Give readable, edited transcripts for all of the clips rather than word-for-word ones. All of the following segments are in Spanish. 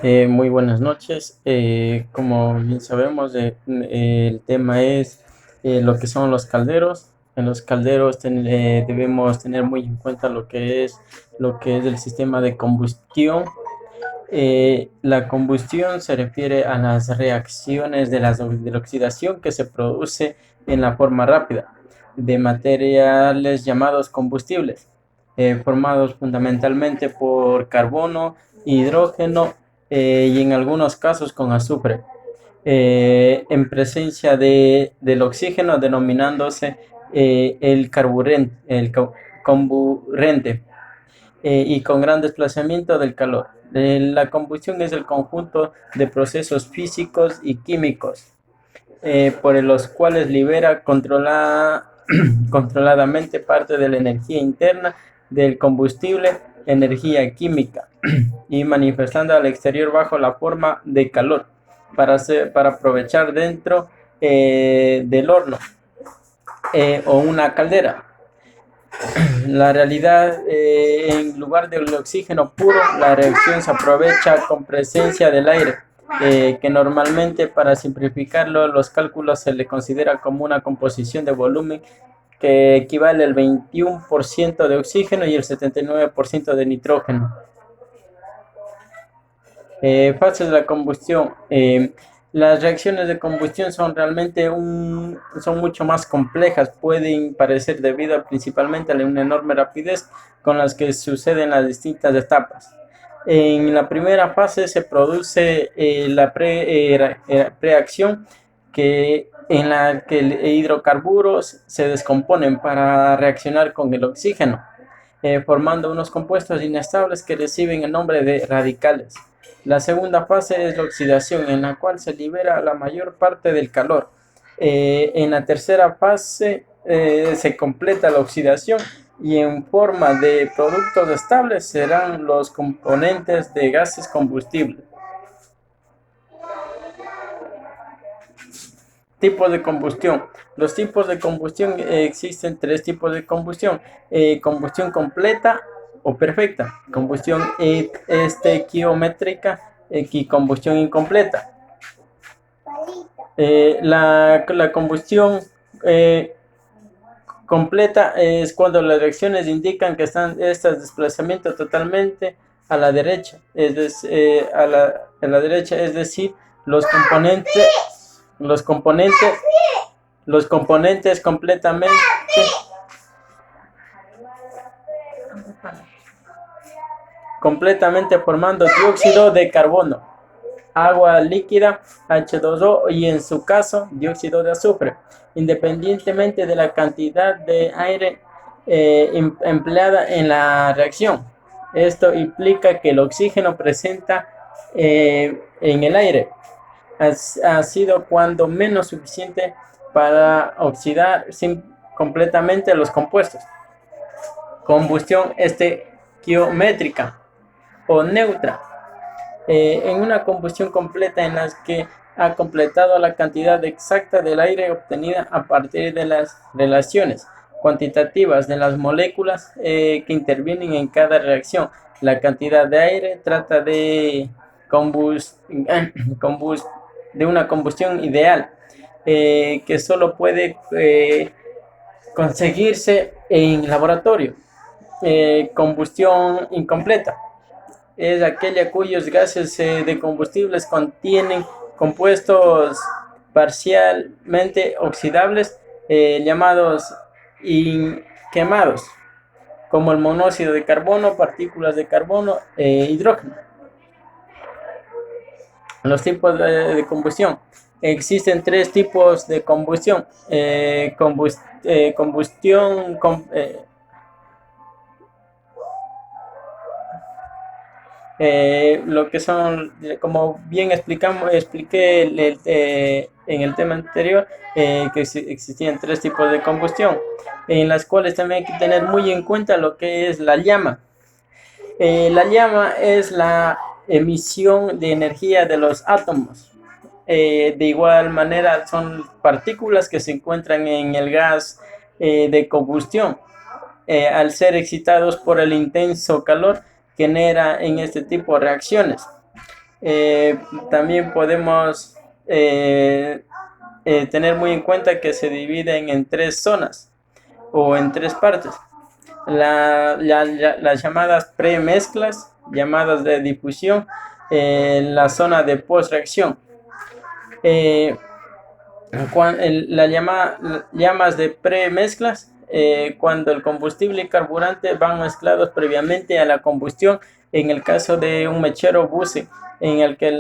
Muy buenas noches. Como bien sabemos, el tema es lo que son los calderos. En los calderos debemos tener muy en cuenta lo que es el sistema de combustión. La combustión se refiere a las reacciones de la oxidación que se produce en la forma rápida de materiales llamados combustibles, formados fundamentalmente por carbono, hidrógeno y en algunos casos con azufre, en presencia del oxígeno denominándose comburente, y con gran desplazamiento del calor. La combustión es el conjunto de procesos físicos y químicos por los cuales libera controladamente parte de la energía interna del combustible, energía química, y manifestando al exterior bajo la forma de calor para aprovechar dentro del horno o una caldera. La realidad, en lugar del oxígeno puro, la reacción se aprovecha con presencia del aire, que normalmente, para simplificarlo, los cálculos se le considera como una composición de volumen que equivale al 21% de oxígeno y el 79% de nitrógeno. Fases de la combustión. Las reacciones de combustión son mucho más complejas, pueden parecer debido principalmente a una enorme rapidez con las que suceden las distintas etapas. En la primera fase se produce la preacción, en la que hidrocarburos se descomponen para reaccionar con el oxígeno, formando unos compuestos inestables que reciben el nombre de radicales. La segunda fase es la oxidación, en la cual se libera la mayor parte del calor. En la tercera fase se completa la oxidación y en forma de productos estables serán los componentes de gases combustibles. Tipos de combustión. Los tipos de combustión, existen tres tipos de combustión: combustión completa o perfecta, combustión estequiométrica y combustión incompleta. La combustión completa es cuando las reacciones indican que están estos desplazamientos totalmente a la derecha, a la derecha, es decir, los componentes, los componentes, los componentes completamente formando dióxido de carbono, agua líquida, H2O, y en su caso dióxido de azufre, independientemente de la cantidad de aire empleada en la reacción. Esto implica que el oxígeno presenta en el aire ha sido cuando menos suficiente para oxidar completamente los compuestos. Combustión estequiométrica o neutra. En una combustión completa en la que ha completado la cantidad exacta del aire obtenida a partir de las relaciones cuantitativas de las moléculas que intervienen en cada reacción. La cantidad de aire trata de una combustión ideal, que solo puede conseguirse en laboratorio. Combustión incompleta es aquella cuyos gases de combustibles contienen compuestos parcialmente oxidables, llamados quemados, como el monóxido de carbono, partículas de carbono e hidrógeno. Los tipos de combustión. Existen tres tipos de combustión. Combustión lo que son, como bien expliqué en el tema anterior, que existían tres tipos de combustión, en las cuales también hay que tener muy en cuenta lo que es la llama. La llama es la emisión de energía de los átomos. De igual manera, son partículas que se encuentran en el gas de combustión. Al ser excitados por el intenso calor, genera en este tipo de reacciones. Eh, También podemos tener muy en cuenta que se dividen en tres zonas o en tres partes. Las llamadas premezclas, llamadas de difusión, la zona de postreacción. Eh, llamas de premezclas, cuando el combustible y carburante van mezclados previamente a la combustión, en el caso de un mechero buce, en el que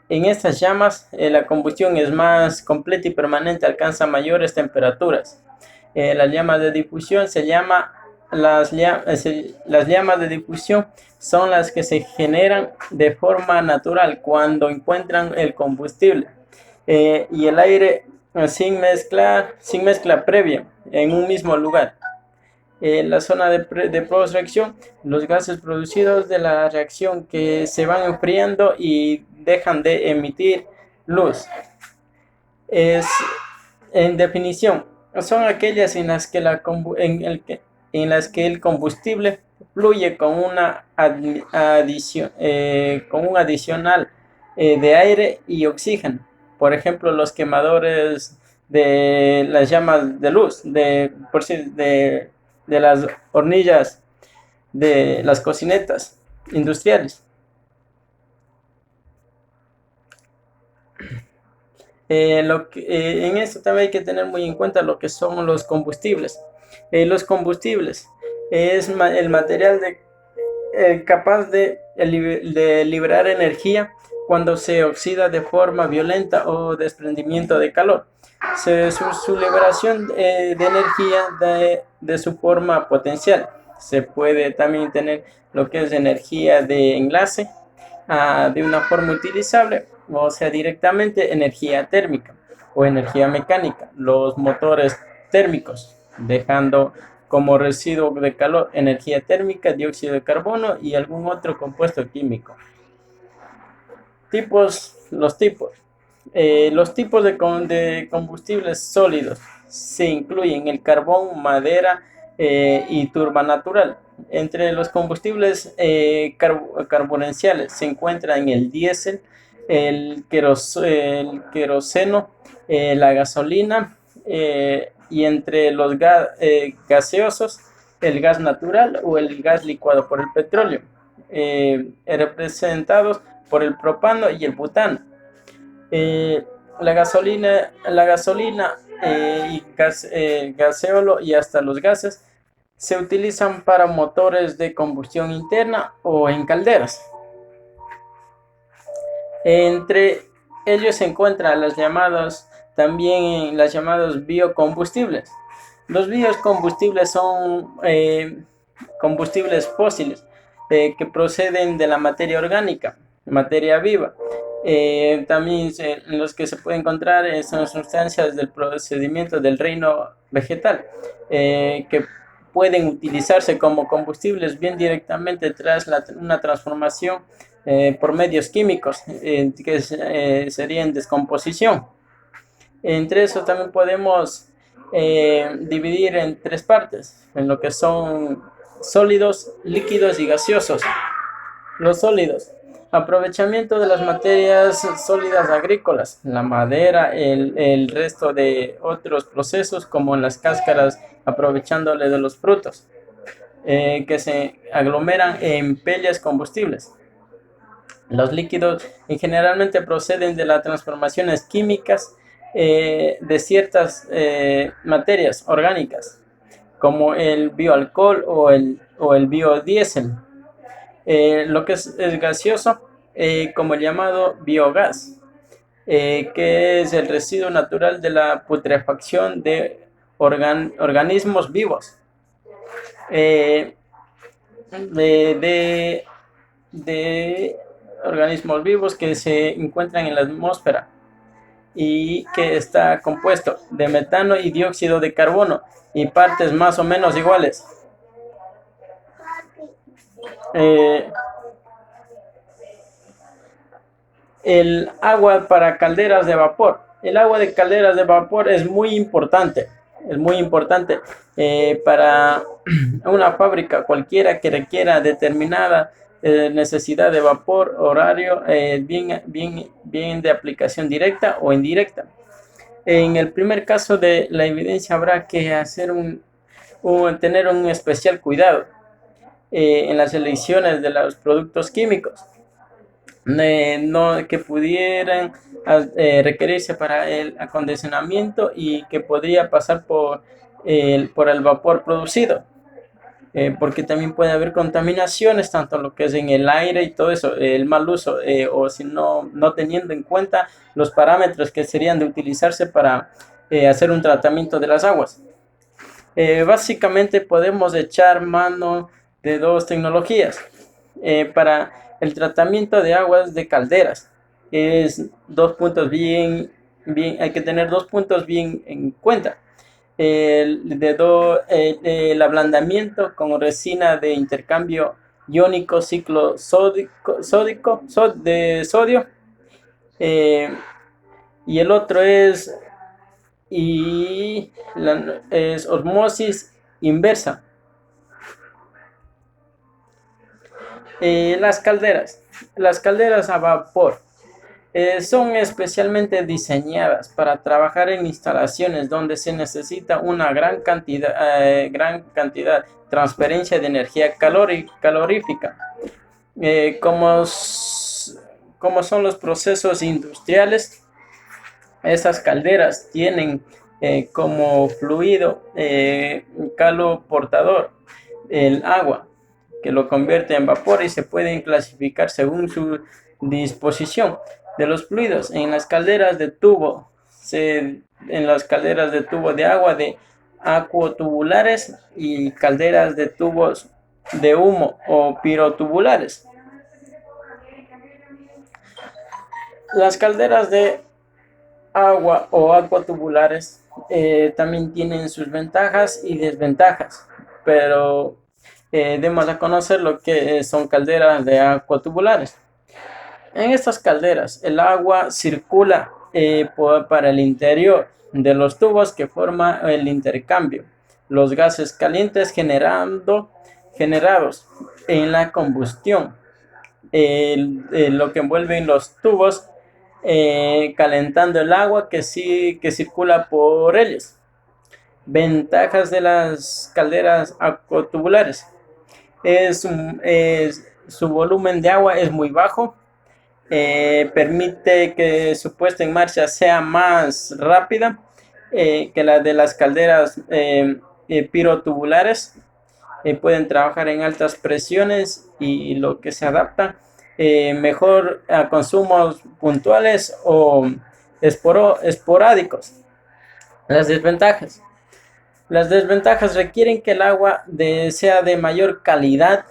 en estas llamas la combustión es más completa y permanente, alcanza mayores temperaturas. Las llamas de difusión las llamas de difusión son las que se generan de forma natural cuando encuentran el combustible y el aire sin mezcla previa en un mismo lugar. En la zona de postreacción, los gases producidos de la reacción que se van enfriando y dejan de emitir luz. Es, en definición, son aquellas en las que, en las que el combustible fluye con, con un adicional de aire y oxígeno. Por ejemplo, los quemadores de las llamas de luz, de las hornillas, de las cocinetas industriales. En esto también hay que tener muy en cuenta lo que son los combustibles. Los combustibles es el material capaz de liberar energía cuando se oxida de forma violenta o desprendimiento de calor. Su liberación de energía de su forma potencial. Se puede también tener lo que es energía de enlace de una forma utilizable, o sea, directamente energía térmica o energía mecánica, los motores térmicos, dejando como residuo de calor energía térmica, dióxido de carbono y algún otro compuesto químico. Los tipos. Los tipos de combustibles sólidos se incluyen el carbón, madera y turba natural. Entre los combustibles carbonenciales se encuentran el diésel, el queroseno, la gasolina y entre los gaseosos, el gas natural o el gas licuado por el petróleo, representados por el propano y el butano. La gasolina y gaseolo y hasta los gases se utilizan para motores de combustión interna o en calderas. Entre ellos se encuentran también las llamadas biocombustibles. Los biocombustibles son combustibles fósiles que proceden de la materia orgánica, materia viva. También los que se pueden encontrar son sustancias del procedimiento del reino vegetal que pueden utilizarse como combustibles bien directamente tras una transformación por medios químicos que serían descomposición. Entre eso también podemos dividir en tres partes, en lo que son sólidos, líquidos y gaseosos. Los sólidos: aprovechamiento de las materias sólidas agrícolas, la madera, el resto de otros procesos como en las cáscaras, aprovechándole de los frutos que se aglomeran en pelles combustibles. Los líquidos generalmente proceden de las transformaciones químicas de ciertas materias orgánicas, como el bioalcohol o el biodiesel. Lo que es gaseoso, como el llamado biogás, que es el residuo natural de la putrefacción de organismos vivos. De organismos vivos que se encuentran en la atmósfera y que está compuesto de metano y dióxido de carbono y partes más o menos iguales. El agua para calderas de vapor. El agua de calderas de vapor es muy importante. Es muy importante para una fábrica cualquiera que requiera determinada necesidad de vapor, horario, bien de aplicación directa o indirecta. En el primer caso de la evidencia habrá que hacer tener un especial cuidado en las elecciones de los productos químicos que pudieran requerirse para el acondicionamiento y que podría pasar por el vapor producido. Porque también puede haber contaminaciones, tanto lo que es en el aire y todo eso, el mal uso, o si no teniendo en cuenta los parámetros que serían de utilizarse para hacer un tratamiento de las aguas. Básicamente podemos echar mano de dos tecnologías para el tratamiento de aguas de calderas. Es dos puntos hay que tener dos puntos bien en cuenta. El ablandamiento con resina de intercambio iónico ciclo de sodio, y el otro es osmosis inversa. Las calderas a vapor son especialmente diseñadas para trabajar en instalaciones donde se necesita una gran cantidad, transferencia de energía calorífica, como son los procesos industriales. Esas calderas tienen como fluido caloportador el agua, que lo convierte en vapor y se pueden clasificar según su disposición de los fluidos. En las calderas de tubo de agua de acuotubulares y calderas de tubos de humo o pirotubulares. Las calderas de agua o acuatubulares también tienen sus ventajas y desventajas, pero demos a conocer lo que son calderas de acuatubulares. En estas calderas el agua circula para el interior de los tubos que forma el intercambio. Los gases calientes generados en la combustión, lo que envuelven los tubos, calentando el agua que circula por ellos. Ventajas de las calderas acuatubulares: su volumen de agua es muy bajo, permite que su puesta en marcha sea más rápida que la de las calderas pirotubulares. Pueden trabajar en altas presiones y lo que se adapta mejor a consumos puntuales o esporádicos. Las desventajas requieren que el agua sea de mayor calidad,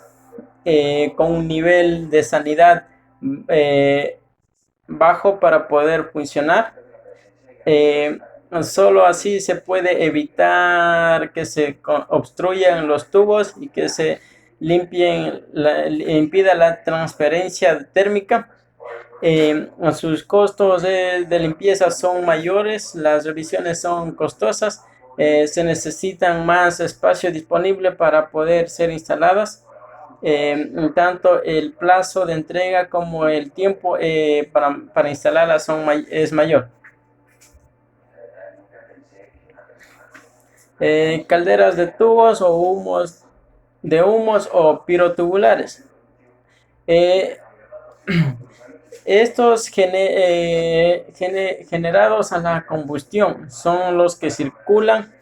con un nivel de sanidad bajo para poder funcionar. Solo así se puede evitar que se obstruyan los tubos y que se impida la transferencia térmica. Sus costos de limpieza son mayores, las revisiones son costosas, se necesitan más espacio disponible para poder ser instaladas. Tanto el plazo de entrega como el tiempo para instalarlas es mayor. Calderas de tubos o humos o pirotubulares. Estos generados a la combustión son los que circulan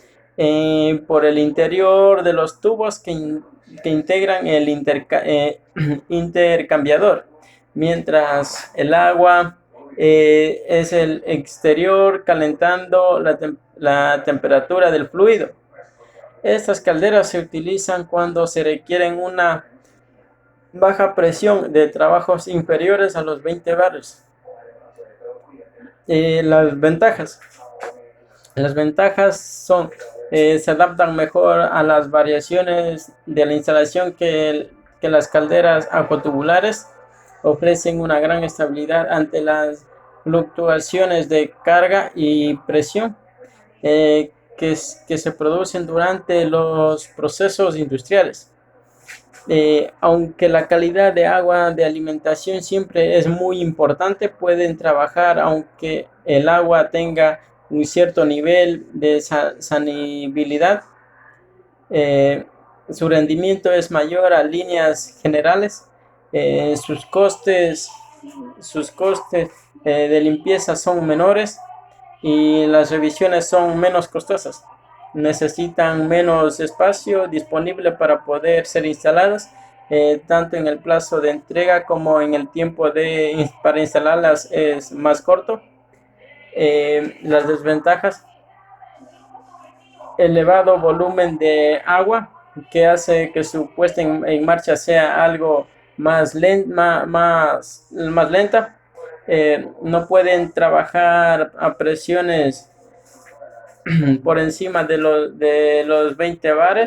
por el interior de los tubos que integran el intercambiador, mientras el agua es el exterior calentando la temperatura del fluido. Estas calderas se utilizan cuando se requieren una baja presión de trabajos inferiores a los 20 bares. Las ventajas son se adaptan mejor a las variaciones de la instalación que las calderas acuatubulares. Ofrecen una gran estabilidad ante las fluctuaciones de carga y presión que se producen durante los procesos industriales. Aunque la calidad de agua de alimentación siempre es muy importante, pueden trabajar aunque el agua tenga un cierto nivel de sanabilidad. eh, Su rendimiento es mayor a líneas generales. eh, sus costes, sus costes de limpieza son menores y las revisiones son menos costosas. Necesitan menos espacio disponible para poder ser instaladas, tanto en el plazo de entrega como en el tiempo para instalarlas es más corto. Las desventajas: elevado volumen de agua que hace que su puesta en marcha sea algo más lenta. No pueden trabajar a presiones por encima de los 20 bar,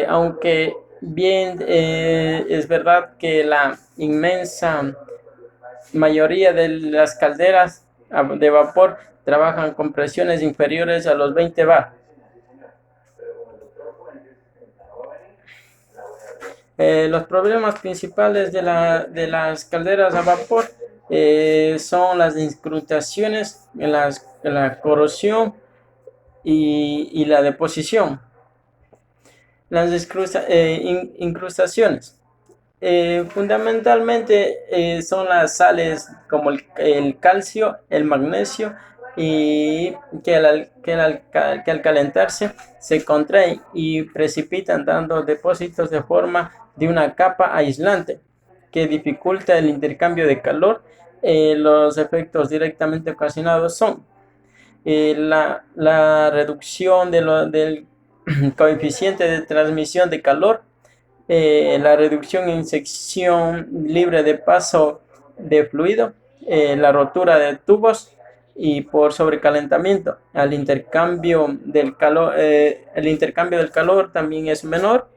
aunque bien es verdad que la inmensa mayoría de las calderas de vapor trabajan con presiones inferiores a los 20 bar. Los problemas principales de las calderas a vapor son las incrustaciones, la corrosión y la deposición. Las incrustaciones fundamentalmente son las sales como el calcio, el magnesio, y que al calentarse se contraen y precipitan, dando depósitos de forma de una capa aislante que dificulta el intercambio de calor. Los efectos directamente ocasionados son la reducción del coeficiente de transmisión de calor, la reducción en sección libre de paso de fluido, la rotura de tubos y por sobrecalentamiento. El intercambio del calor también es menor.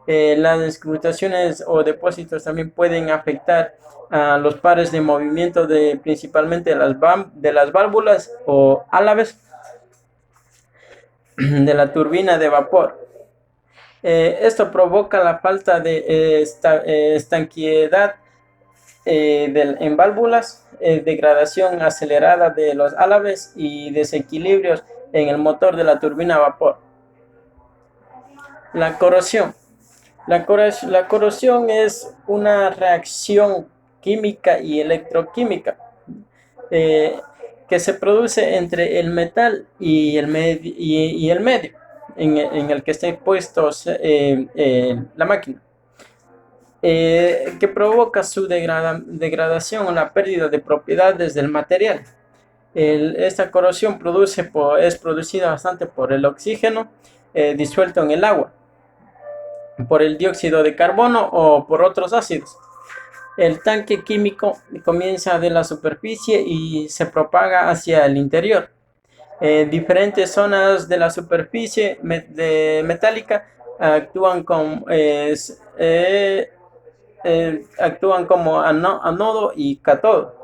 Las excrustaciones o depósitos también pueden afectar a los pares de movimiento principalmente de las válvulas o álabes de la turbina de vapor. Esto provoca la falta de estanqueidad en válvulas, degradación acelerada de los álabes y desequilibrios en el motor de la turbina a vapor. La corrosión. La corrosión es una reacción química y electroquímica que se produce entre el metal y el medio en el que esté puesto la máquina, que provoca su degradación o la pérdida de propiedades del material. Esta corrosión es producida bastante por el oxígeno disuelto en el agua, por el dióxido de carbono o por otros ácidos. El tanque químico comienza de la superficie y se propaga hacia el interior. Diferentes zonas de la superficie metálica actúan como anodo y cátodo.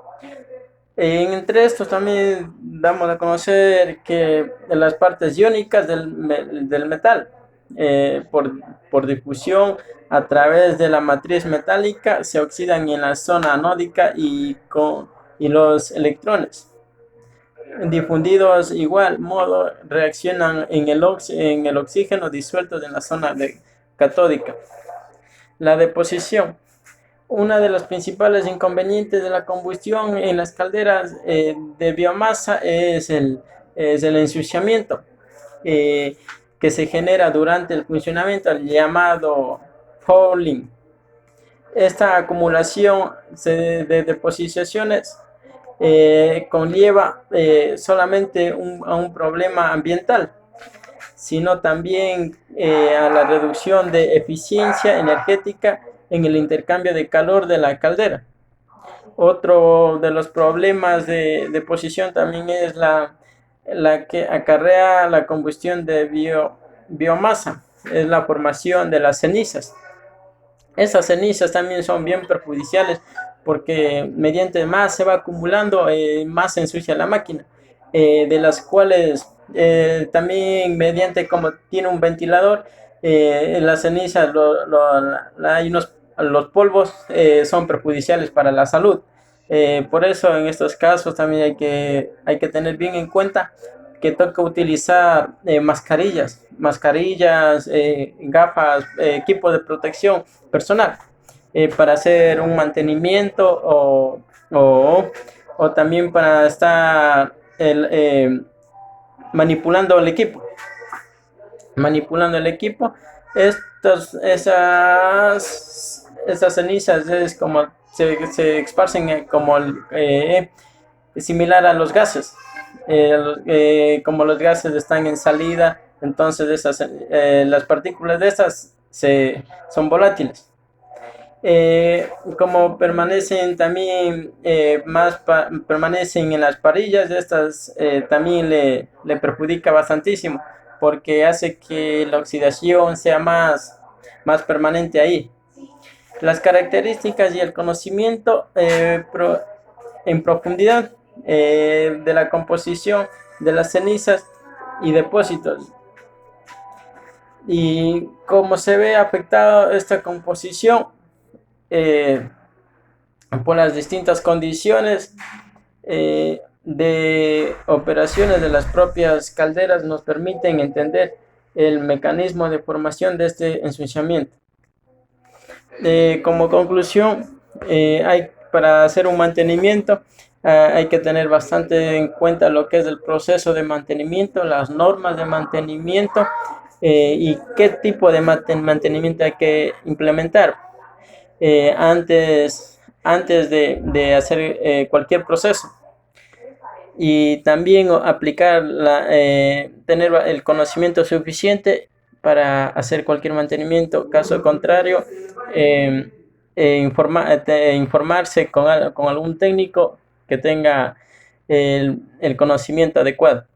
Entre estos también damos a conocer que las partes iónicas del metal, por difusión a través de la matriz metálica, se oxidan en la zona anódica y los electrones difundidos igual modo reaccionan en el oxígeno disuelto en la zona catódica. La deposición. Una de los principales inconvenientes de la combustión en las calderas de biomasa es el ensuciamiento que se genera durante el funcionamiento, llamado fouling. Esta acumulación de deposiciones conlleva solamente a un problema ambiental, sino también a la reducción de eficiencia energética en el intercambio de calor de la caldera. Otro de los problemas de deposición también es la que acarrea la combustión de biomasa, es la formación de las cenizas. Esas cenizas también son bien perjudiciales porque mediante más se va acumulando, más se ensucia la máquina, de las cuales también mediante, como tiene un ventilador, Las cenizas, hay los polvos son perjudiciales para la salud. Por eso en estos casos también hay que tener bien en cuenta que toca utilizar mascarillas, gafas, equipo de protección personal para hacer un mantenimiento o, o también para estar manipulando el equipo. Manipulando el equipo, esas cenizas es como se esparcen como similar a los gases. Como los gases están en salida, entonces las partículas de esas son volátiles. Como permanecen también permanecen en las parillas, estas también le perjudica bastantísimo porque hace que la oxidación sea más permanente ahí. Las características y el conocimiento en profundidad de la composición de las cenizas y depósitos y cómo se ve afectada esta composición eh, por las distintas condiciones de operaciones de las propias calderas nos permiten entender el mecanismo de formación de este ensuciamiento. Como conclusión, para hacer un mantenimiento hay que tener bastante en cuenta lo que es el proceso de mantenimiento, las normas de mantenimiento y qué tipo de mantenimiento hay que implementar antes de hacer cualquier proceso. Y también tener el conocimiento suficiente para hacer cualquier mantenimiento. Caso contrario, informarse con algún técnico que tenga el conocimiento adecuado.